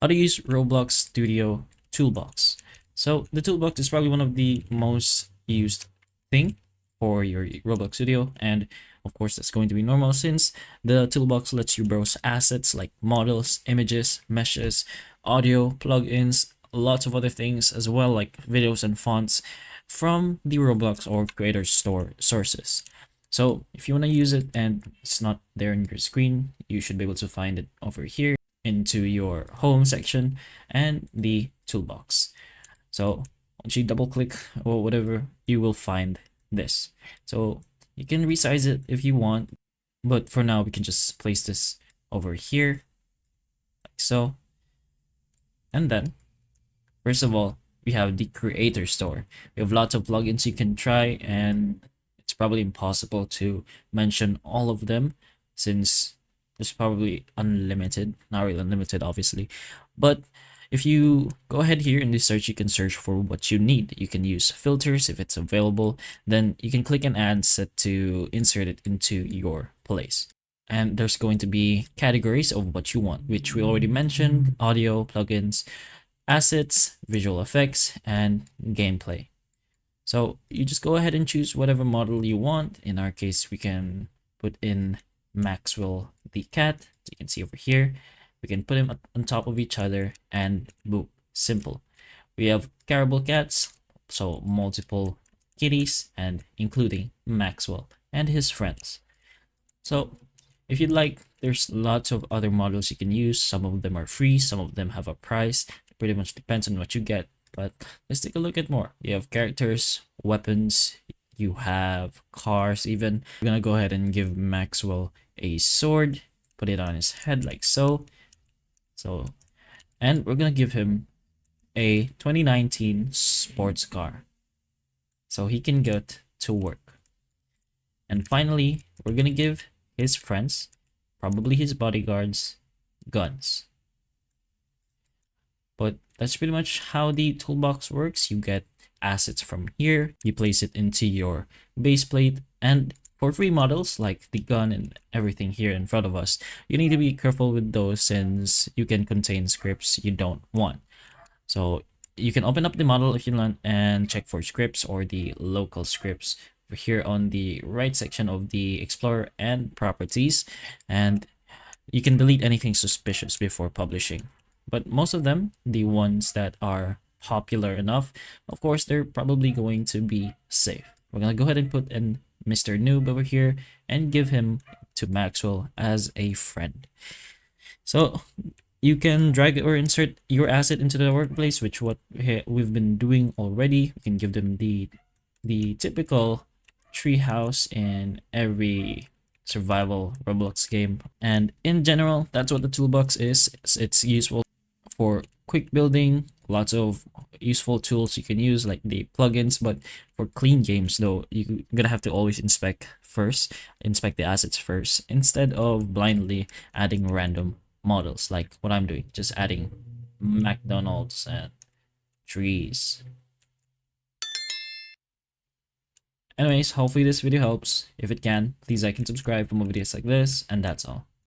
How to use Roblox Studio Toolbox. So the Toolbox is probably one of the most used thing for your Roblox Studio, and of course that's going to be normal since the Toolbox lets you browse assets like models, images, meshes, audio, plugins, lots of other things as well like videos and fonts from the Roblox or Creator Store sources. So if you want to use it and it's not there on your screen, you should be able to find it over here into your home section and the toolbox. So once you double click or whatever, you will find this. So you can resize it if you want, but for now we can just place this over here like so. And then first of all, we have the creator store. We have lots of plugins you can try, and it's probably impossible to mention all of them since there's probably unlimited, not really unlimited obviously, but if you go ahead here in the search, you can search for what you need. You can use filters if it's available, then you can click an ad set to insert it into your place. And there's going to be categories of what you want, which we already mentioned: audio, plugins, assets, visual effects, and gameplay. So you just go ahead and choose whatever model you want. In our case, we can put in Maxwell the cat. As you can see over here, we can put them on top of each other and boom, simple. We have Caribou cats, so multiple kitties, and including Maxwell and his friends. So if you'd like, there's lots of other models you can use. Some of them are free, some of them have a price. It pretty much depends on what you get, but let's take a look at more. You have characters, weapons, you have cars even. We're gonna go ahead and give Maxwell a sword, put it on his head like so. And we're gonna give him a 2019 sports car so he can get to work. And finally, we're gonna give his friends, probably his bodyguards, guns. But that's pretty much how the toolbox works. You get assets from here, you place it into your base plate, and for free models like the gun and everything here in front of us, you need to be careful with those since you can contain scripts you don't want. So you can open up the model if you want and check for scripts or the local scripts here on the right section of the Explorer and Properties, and you can delete anything suspicious before publishing. But most of them, the ones that are popular enough, of course, they're probably going to be safe. We're gonna go ahead and put in Mr. Noob over here and give him to Maxwell as a friend. So you can drag or insert your asset into the workplace, which what we've been doing already. You can give them the typical treehouse in every survival Roblox game, and in general, that's what the toolbox is. It's useful for quick building, lots of useful tools you can use like the plugins, but for clean games though, you're gonna have to always inspect the assets first instead of blindly adding random models like what I'm doing, just adding McDonald's and trees. Anyways, hopefully this video helps. If it can, please like and subscribe for more videos like this, and that's all.